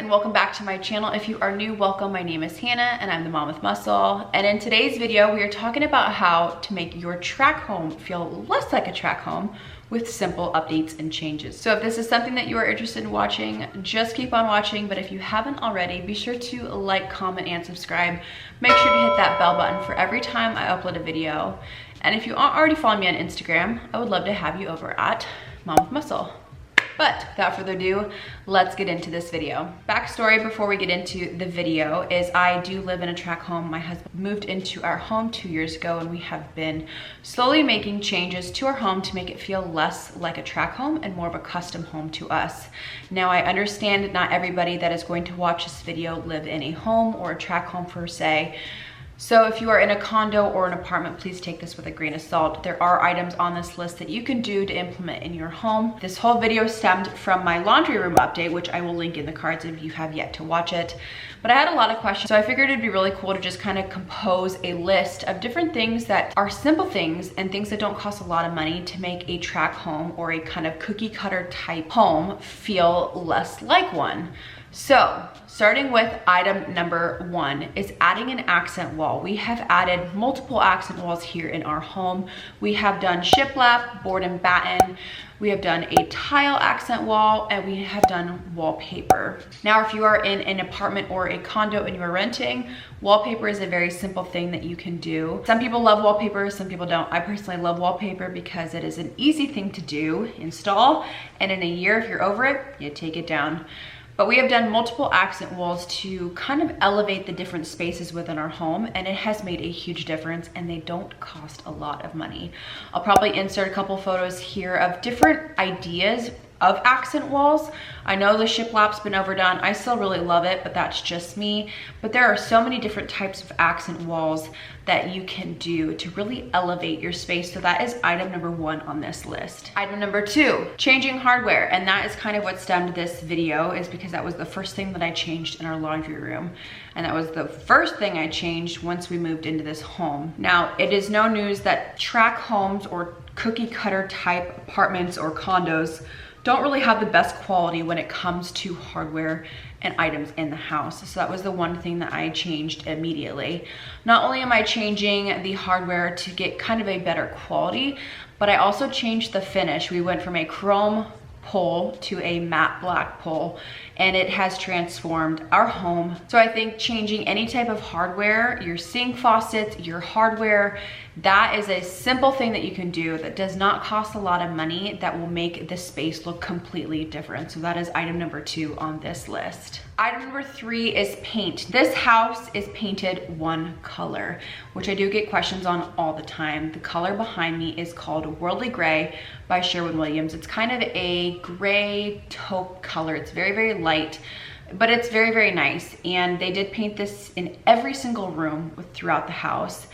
and welcome back to my channel. If you are new, welcome. My name is Hannah and I'm the mom with muscle. And in today's video, we are talking about how to make your tract home feel less like a tract home with simple updates and changes. So if this is something that you are interested in watching, just keep on watching. But if you haven't already, be sure to like, comment, and subscribe. Make sure to hit that bell button for every time I upload a video. And if you aren't already following me on Instagram, I would love to have you over at Mom with Muscle. But without further ado, let's get into this video. Backstory before we get into the video is I do live in a tract home. My husband moved into our home 2 years ago, and we have been slowly making changes to our home to make it feel less like a tract home and more of a custom home to us. Now, I understand not everybody that is going to watch this video live in a home or a tract home per se. So if you are in a condo or an apartment, please take this with a grain of salt. There are items on this list that you can do to implement in your home. This whole video stemmed from my laundry room update, which I will link in the cards if you have yet to watch it. But I had a lot of questions, so I figured it'd be really cool to just kind of compose a list of different things that are simple things and things that don't cost a lot of money to make a tract home or a kind of cookie cutter type home feel less like one. So, starting with item number 1 is adding an accent wall. We have added multiple accent walls here in our home. We have done shiplap, board and batten. We have done a tile accent wall, and we have done wallpaper. Now, if you are in an apartment or a condo and you are renting, wallpaper is a very simple thing that you can do. Some people love wallpaper, some people don't. I personally love wallpaper because it is an easy thing to do, install, and in a year, if you're over it, you take it down. But we have done multiple accent walls to kind of elevate the different spaces within our home, and it has made a huge difference, and they don't cost a lot of money. I'll probably insert a couple photos here of different ideas of accent walls. I know the shiplap's been overdone. I still really love it, but that's just me. But there are so many different types of accent walls that you can do to really elevate your space. So that is item number 1 on this list. Item number 2, changing hardware. And that is kind of what stemmed this video, is because that was the first thing that I changed in our laundry room. And that was the first thing I changed once we moved into this home. Now, it is no news that tract homes or cookie cutter type apartments or condos don't really have the best quality when it comes to hardware and items in the house. So that was the one thing that I changed immediately. Not only am I changing the hardware to get kind of a better quality, but I also changed the finish. We went from a chrome pole to a matte black pole, and it has transformed our home. So I think changing any type of hardware, your sink faucets, your hardware, that is a simple thing that you can do that does not cost a lot of money, that will make the space look completely different. So that is item number 2 on this list. Item number 3 is paint. This house is painted one color, which I do get questions on all the time. The color behind me is called Worldly Gray by Sherwin-Williams. It's kind of a gray taupe color. It's very, very light, but it's very, very nice. And they did paint this in every single room throughout the house.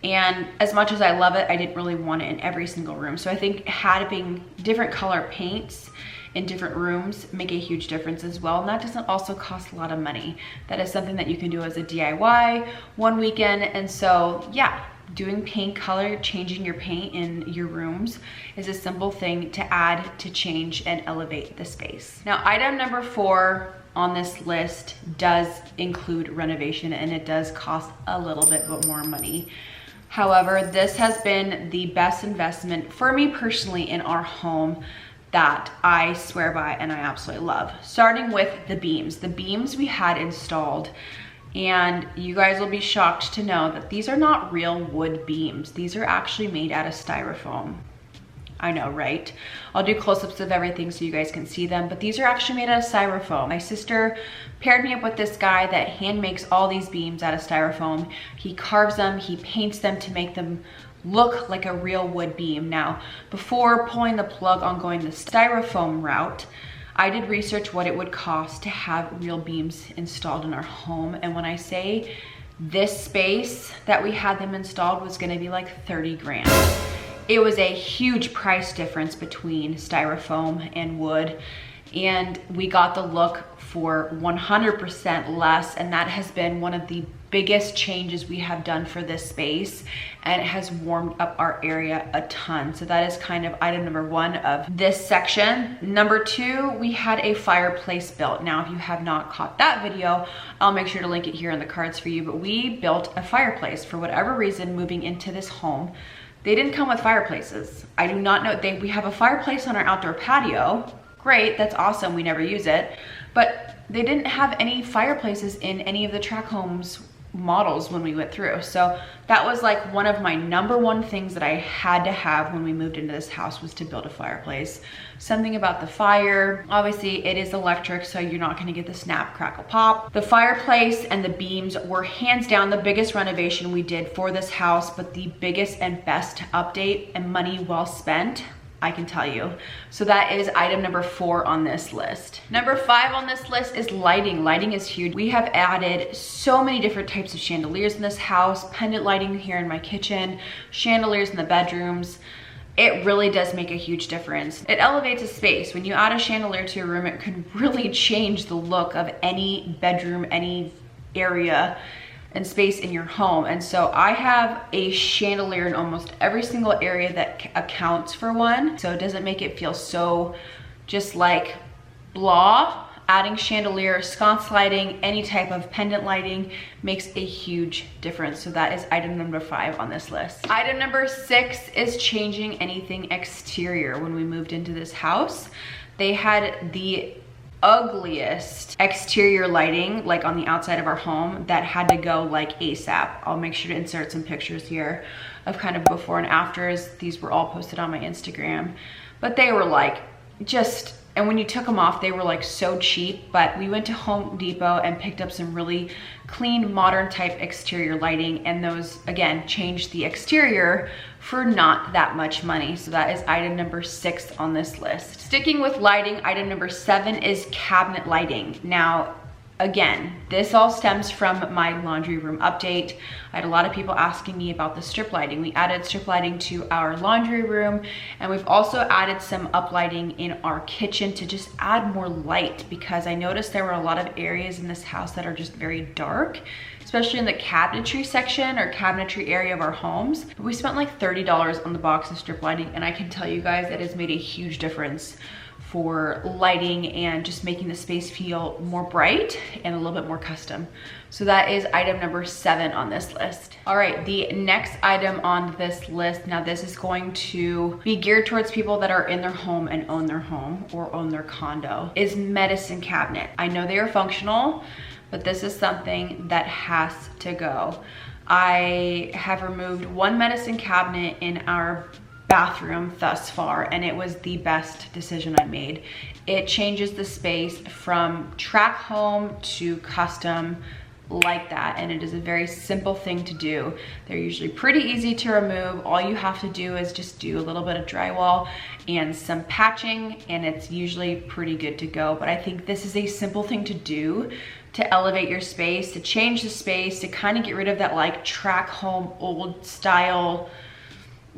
And as much as I love it, I didn't really want it in every single room. So I think having different color paints in different rooms make a huge difference as well. And that doesn't also cost a lot of money. That is something that you can do as a DIY one weekend. And so yeah, doing paint color, changing your paint in your rooms is a simple thing to add, to change and elevate the space. Now, item number 4 on this list does include renovation, and it does cost a little bit more money. However, this has been the best investment for me personally in our home that I swear by and I absolutely love. Starting with the beams. The beams we had installed, and you guys will be shocked to know that these are not real wood beams. These are actually made out of styrofoam. I know, right? I'll do close-ups of everything so you guys can see them, but these are actually made out of styrofoam. My sister paired me up with this guy that hand makes all these beams out of styrofoam. He carves them, he paints them to make them look like a real wood beam. Now, before pulling the plug on going the styrofoam route, I did research what it would cost to have real beams installed in our home. And when I say this space that we had them installed was gonna be like 30 grand. It was a huge price difference between styrofoam and wood, and we got the look for 100% less, and that has been one of the biggest changes we have done for this space, and it has warmed up our area a ton. So that is kind of item number 1 of this section. Number 2, we had a fireplace built. Now, if you have not caught that video, I'll make sure to link it here in the cards for you, but we built a fireplace. For whatever reason, moving into this home, they didn't come with fireplaces. I do not know, we have a fireplace on our outdoor patio. Great, that's awesome, we never use it. But they didn't have any fireplaces in any of the Tract homes models when we went through. So that was like one of my number 1 things that I had to have when we moved into this house, was to build a fireplace. Something about the fire, obviously it is electric, so you're not gonna get the snap, crackle, pop. The fireplace and the beams were hands down the biggest renovation we did for this house, but the biggest and best update and money well spent, I can tell you. So that is item number 4 on this list. Number 5 on this list is lighting. Lighting is huge. We have added so many different types of chandeliers in this house, pendant lighting here in my kitchen, chandeliers in the bedrooms. It really does make a huge difference. It elevates a space. When you add a chandelier to your room, it can really change the look of any bedroom, any area and space in your home. And so I have a chandelier in almost every single area that accounts for one, so it doesn't make it feel so just like blah. Adding chandelier, sconce lighting, any type of pendant lighting makes a huge difference. So that is item number 5 on this list. Item number 6 is changing anything exterior. When we moved into this house, they had the ugliest exterior lighting, like on the outside of our home, that had to go like ASAP. I'll make sure to insert some pictures here of kind of before and afters. These were all posted on my Instagram, but they were like just, and when you took them off, they were like so cheap. But we went to Home Depot and picked up some really clean, modern type exterior lighting, and those again changed the exterior for not that much money. So that is item number 6 on this list. Sticking with lighting, item number 7 is cabinet lighting. Now, again, this all stems from my laundry room update. I had a lot of people asking me about the strip lighting. We added strip lighting to our laundry room, and we've also added some uplighting in our kitchen to just add more light, because I noticed there were a lot of areas in this house that are just very dark, especially in the cabinetry section or cabinetry area of our homes. But we spent like $30 on the box of strip lighting, and I can tell you guys it has made a huge difference for lighting and just making the space feel more bright and a little bit more custom. So that is item number 7 on this list. All right, the next item on this list, now this is going to be geared towards people that are in their home and own their home or own their condo, is medicine cabinet. I know they are functional, but this is something that has to go. I have removed 1 medicine cabinet in our bathroom thus far, and it was the best decision I made. It changes the space from Tract home to custom like that, and it is a very simple thing to do. They're usually pretty easy to remove. All you have to do is just do a little bit of drywall and some patching, and it's usually pretty good to go. But I think this is a simple thing to do to elevate your space, to change the space, to kind of get rid of that like Tract home old style.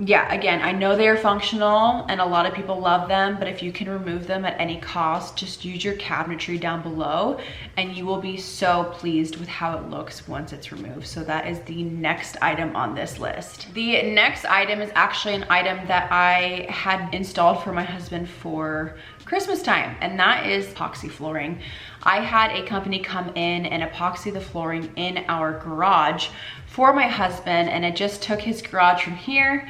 Yeah, again, I know they are functional and a lot of people love them, but if you can remove them at any cost, just use your cabinetry down below and you will be so pleased with how it looks once it's removed. So that is the next item on this list. The next item is actually an item that I had installed for my husband for Christmas time, and that is epoxy flooring. I had a company come in and epoxy the flooring in our garage for my husband, and it just took his garage from here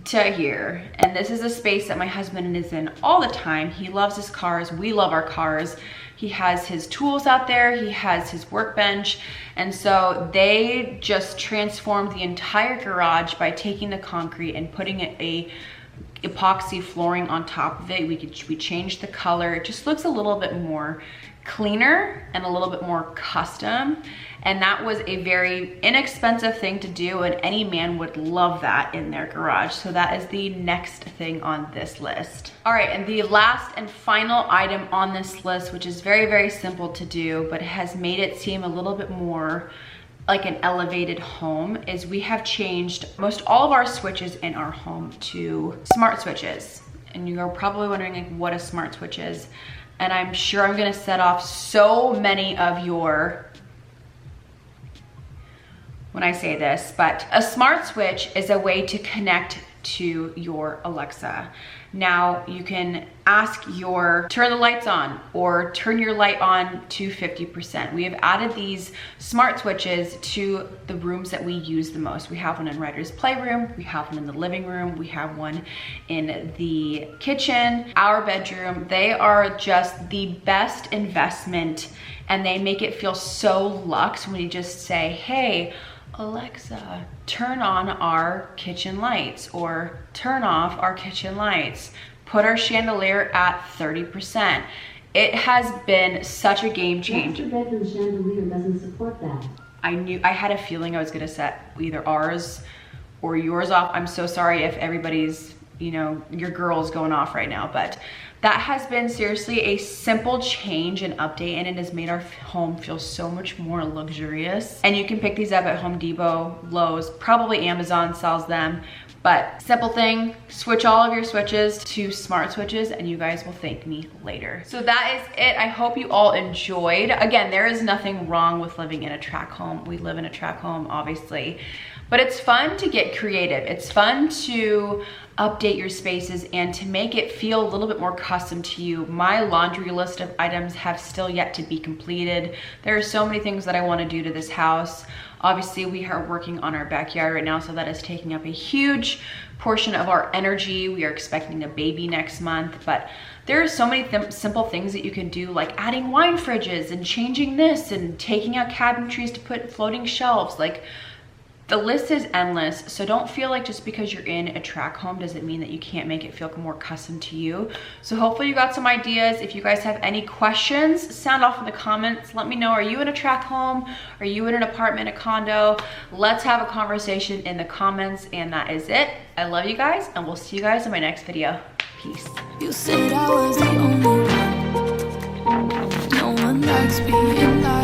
to here. And this is a space that my husband is in all the time. He loves his cars, we love our cars. He has his tools out there, he has his workbench, and so they just transformed the entire garage by taking the concrete and putting a epoxy flooring on top of it. We changed the color. It just looks a little bit more cleaner and a little bit more custom, and that was a very inexpensive thing to do, and any man would love that in their garage. So that is the next thing on this list. All right, and the last and final item on this list, which is very, very simple to do, but has made it seem a little bit more like an elevated home, is we have changed most all of our switches in our home to smart switches. And you're probably wondering like what a smart switch is. And I'm sure I'm gonna set off so many of your when I say this, but a smart switch is a way to connect to your Alexa. Now you can ask turn the lights on or turn your light on to 50%. We have added these smart switches to the rooms that we use the most. We have one in Ryder's playroom, we have one in the living room, we have one in the kitchen, our bedroom. They are just the best investment, and they make it feel so luxe when you just say, hey, Alexa, turn on our kitchen lights, or turn off our kitchen lights. Put our chandelier at 30%. It has been such a game changer. Master bedroom chandelier doesn't support that. I had a feeling I was gonna set either ours or yours off. I'm so sorry if everybody's, your girl's going off right now, but that has been seriously a simple change and update, and it has made our home feel so much more luxurious. And you can pick these up at Home Depot, Lowe's, probably Amazon sells them. But simple thing, switch all of your switches to smart switches and you guys will thank me later. So that is it. I hope you all enjoyed. Again, there is nothing wrong with living in a tract home. We live in a tract home, obviously. But it's fun to get creative. It's fun to update your spaces and to make it feel a little bit more custom to you. My laundry list of items have still yet to be completed. There are so many things that I want to do to this house. Obviously, we are working on our backyard right now, so that is taking up a huge portion of our energy. We are expecting a baby next month, but there are so many simple things that you can do, like adding wine fridges and changing this and taking out cabinetries to put floating shelves. Like, the list is endless, so don't feel like just because you're in a tract home doesn't mean that you can't make it feel more custom to you. So hopefully you got some ideas. If you guys have any questions, sound off in the comments. Let me know, are you in a tract home? Are you in an apartment, a condo? Let's have a conversation in the comments, and that is it. I love you guys, and we'll see you guys in my next video. Peace. You said I was the only one. No one likes being like